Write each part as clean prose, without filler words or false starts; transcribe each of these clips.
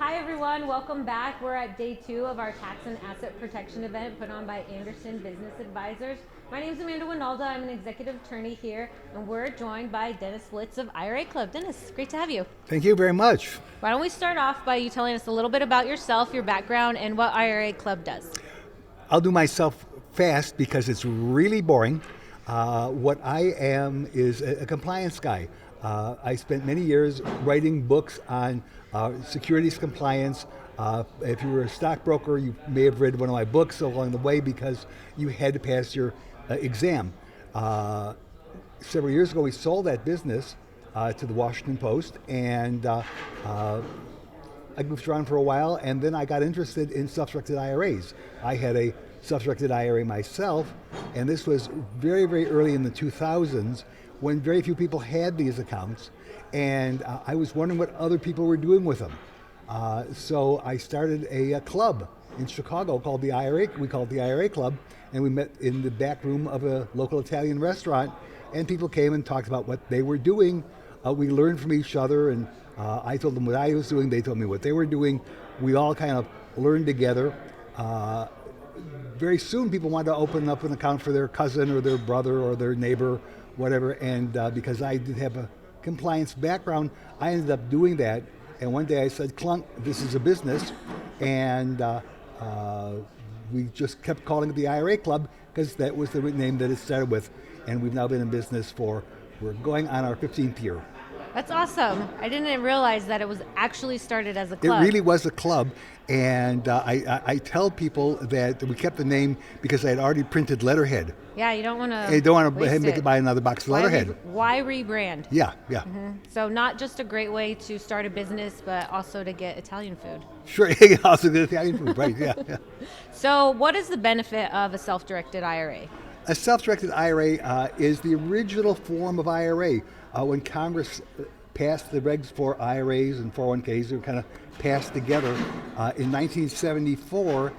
Hi everyone, welcome back. We're at day 2 of our tax and asset protection event put on by Anderson Business Advisors. My name is Amanda Winalda. I'm an executive attorney here, and we're joined by Dennis Litz of IRA Club. Dennis, great to have you. Thank you very much. Why don't we start off by you telling us a little bit about yourself, your background, and what IRA Club does? I'll do myself fast because it's really boring. What I am is a compliance guy. I spent many years writing books on securities compliance. If you were a stockbroker, you may have read one of my books along the way because you had to pass your exam. Several years ago, we sold that business to the Washington Post, and I goofed around for a while, and then I got interested in self-directed IRAs. I had a self-directed IRA myself, and this was very, very early in the 2000s when very few people had these accounts, and I was wondering what other people were doing with them. So I started a club in Chicago called the IRA. We called it the IRA Club, and we met in the back room of a local Italian restaurant, and people came and talked about what they were doing. We learned from each other, and I told them what I was doing. They told me what they were doing. We all kind of learned together. Very soon, people wanted to open up an account for their cousin or their brother or their neighbor, whatever. And because I did have a compliance background, I ended up doing that. And one day I said, "Clunk, this is a business," and we just kept calling it the IRA Club because that was the name that it started with. And we've now been in business we're going on our 15th year. That's awesome. I didn't realize that it was actually started as a It club. really was a club, and I tell people that we kept the name because I had already printed letterhead. Yeah, you don't want to. I don't want to waste make it buy another box of letterhead. Why rebrand? Yeah. So not just a great way to start a business, but also to get Italian food. Sure, also the Italian food, right, yeah. So what is the benefit of a self-directed IRA? A self-directed IRA is the original form of IRA. When Congress passed the regs for IRAs and 401ks, they were kind of passed together. In 1974,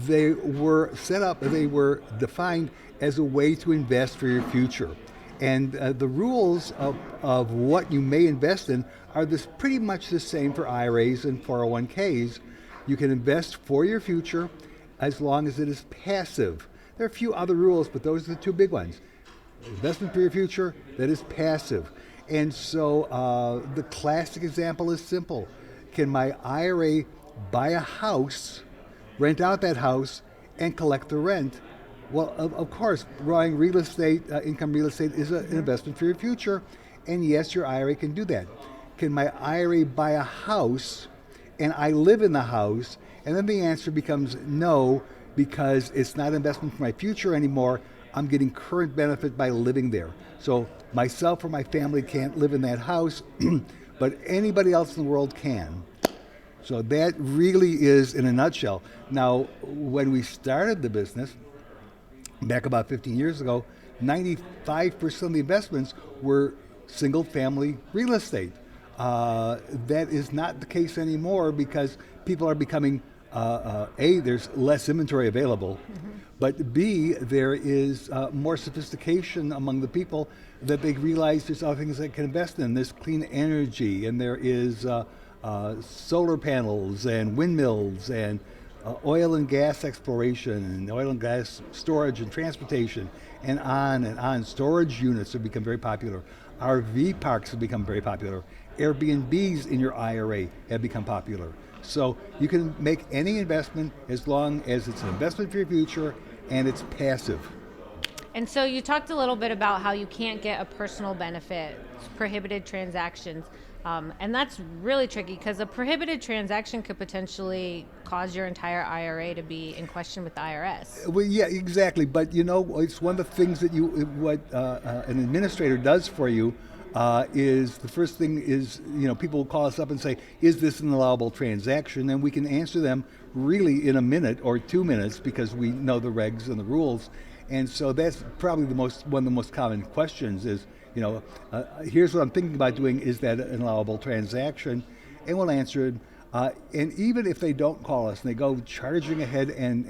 they were set up, they were defined as a way to invest for your future. And the rules of what you may invest in are pretty much the same for IRAs and 401ks. You can invest for your future as long as it is passive. There are a few other rules, but those are the two big ones. Investment for your future that is passive. And so the classic example is simple. Can my IRA buy a house, rent out that house, and collect the rent? Well, of course, buying real estate, income real estate is an investment for your future. And yes, your IRA can do that. Can my IRA buy a house and I live in the house? And then the answer becomes no, because it's not an investment for my future anymore. I'm getting current benefit by living there. So myself or my family can't live in that house, but anybody else in the world can. So that really is in a nutshell. Now, when we started the business, back about 15 years ago, 95% of the investments were single family real estate. That is not the case anymore because people are becoming A, there's less inventory available, but B, there is more sophistication among the people that they realize there's other things they can invest in. There's clean energy, and there is solar panels and windmills and oil and gas exploration and oil and gas storage and transportation and on and on. Storage units have become very popular. RV parks have become very popular. Airbnbs in your IRA have become popular. So you can make any investment as long as it's an investment for your future and it's passive. And so you talked a little bit about how you can't get a personal benefit, prohibited transactions. And that's really tricky because a prohibited transaction could potentially cause your entire IRA to be in question with the IRS. Well, yeah, exactly. But you know, it's one of the things that what an administrator does for you is the first thing is, people will call us up and say, is this an allowable transaction? And we can answer them really in a minute or 2 minutes because we know the regs and the rules. And so that's probably one of the most common questions is, here's what I'm thinking about doing. Is that an allowable transaction? And we'll answer it. And even if they don't call us and they go charging ahead and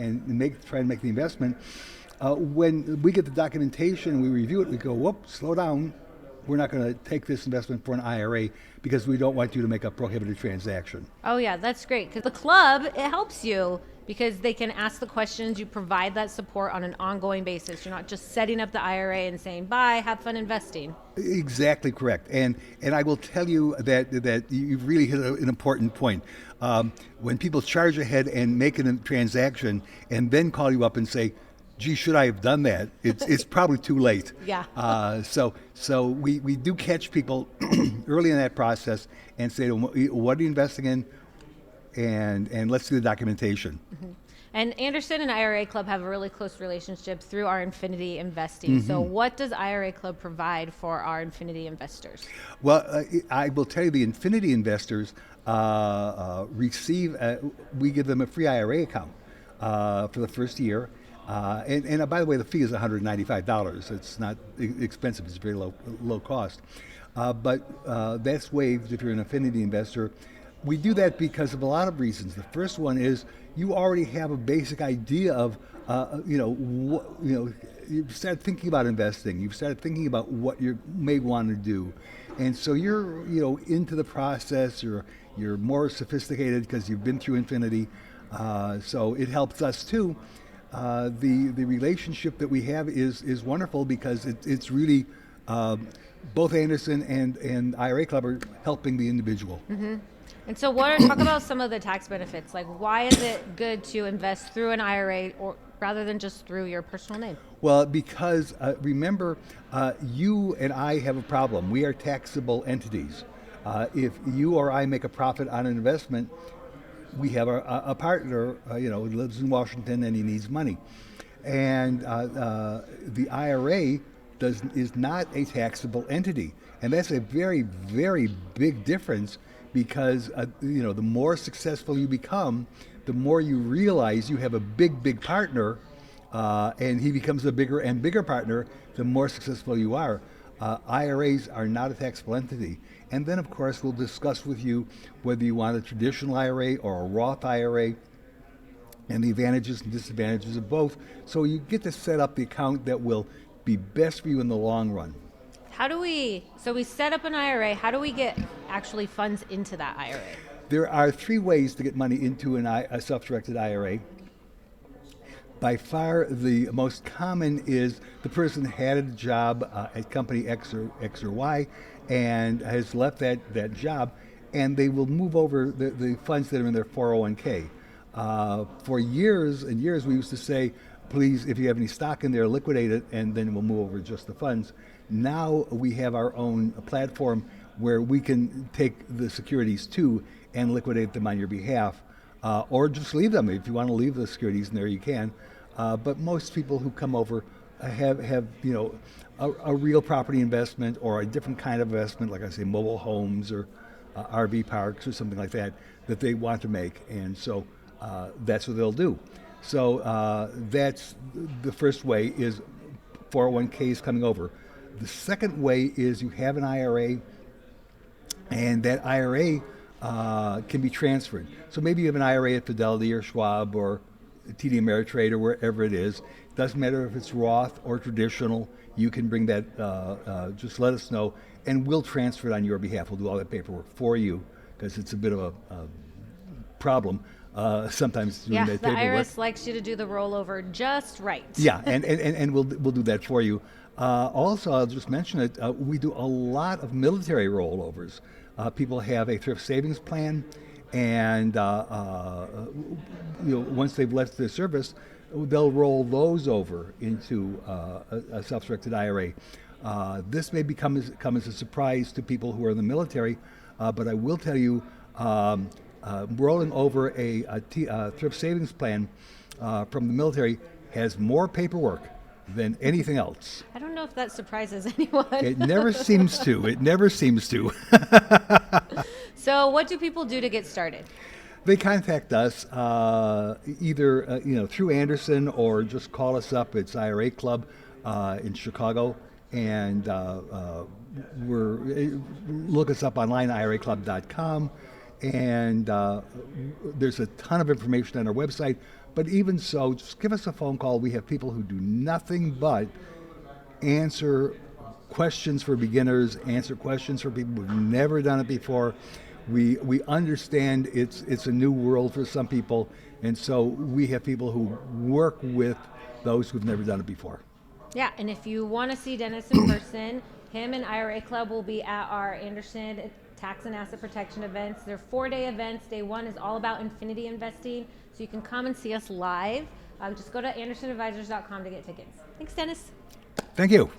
try and make the investment, when we get the documentation and we review it, we go, whoop, slow down. we're not going to take this investment for an IRA because we don't want you to make a prohibited transaction. Oh yeah, that's great, because the club, it helps you because they can ask the questions. You provide that support on an ongoing basis. You're not just setting up the IRA and saying bye, have fun investing. Exactly correct. And I will tell you that you've really hit an important point. When people charge ahead and make a transaction and then call you up and say, gee, should I have done that? It's probably too late. Yeah. So we do catch people early in that process and say, what are you investing in? And let's do the documentation. Mm-hmm. And Anderson and IRA Club have a really close relationship through our Infinity investing. So what does IRA Club provide for our Infinity investors? Well, I will tell you, the Infinity investors receive, we give them a free IRA account for the first year. And by the way, the fee is $195. It's not expensive, it's very low cost. But that's waived if you're an Infinity investor. We do that because of a lot of reasons. The first one is you already have a basic idea of, you've started thinking about investing. You've started thinking about what you may want to do, and so you're, into the process. You're more sophisticated because you've been through Infinity. So it helps us too. The relationship that we have is wonderful because it's really both Anderson and IRA Club are helping the individual. Mm-hmm. And so talk about some of the tax benefits. Like, why is it good to invest through an IRA or rather than just through your personal name? Well, because remember, you and I have a problem. We are taxable entities. If you or I make a profit on an investment, we have a partner, who lives in Washington and he needs money. And the IRA is not a taxable entity. And that's a very, very big difference because, the more successful you become, the more you realize you have a big, big partner, and he becomes a bigger and bigger partner, the more successful you are. IRAs are not a taxable entity. And then, of course, we'll discuss with you whether you want a traditional IRA or a Roth IRA and the advantages and disadvantages of both. So you get to set up the account that will be best for you in the long run. So we set up an IRA, how do we get actually funds into that IRA? There are three ways to get money into a self-directed IRA. By far, the most common is the person had a job at company X or Y and has left that job, and they will move over the funds that are in their 401k. For years and years, we used to say, please, if you have any stock in there, liquidate it, and then we'll move over just the funds. Now we have our own platform where we can take the securities too and liquidate them on your behalf, or just leave them. If you want to leave the securities in there, you can. But most people who come over have a real property investment or a different kind of investment, like I say, mobile homes or RV parks or something like that they want to make, and so that's what they'll do. So that's the first way is 401ks coming over. The second way is you have an IRA, and that IRA can be transferred. So maybe you have an IRA at Fidelity or Schwab or TD Ameritrade or wherever it is. Doesn't matter if it's Roth or traditional. You can bring that, just let us know, and we'll transfer it on your behalf. We'll do all that paperwork for you because it's a bit of a problem sometimes doing that paperwork. Yeah, the IRS likes you to do the rollover just right. Yeah, and we'll do that for you. Also, I'll just mention it, we do a lot of military rollovers. People have a thrift savings plan, and once they've left their service, they'll roll those over into a self-directed IRA. This may come as a surprise to people who are in the military, but I will tell you, rolling over a thrift savings plan from the military has more paperwork than anything else. I don't know if that surprises anyone. It never seems to. It never seems to. So what do people do to get started? They contact us either through Anderson or just call us up. It's IRA Club in Chicago, and look us up online, iraclub.com, and there's a ton of information on our website. But even so, just give us a phone call. We have people who do nothing but answer questions for beginners, answer questions for people who've never done it before. We understand it's a new world for some people, and so we have people who work with those who've never done it before. Yeah, and if you want to see Dennis in person, him and IRA Club will be at our Anderson tax and asset protection events. They're 4-day events. Day one is all about infinity investing, so you can come and see us live. Just go to andersonadvisors.com to get tickets. Thanks, Dennis. Thank you.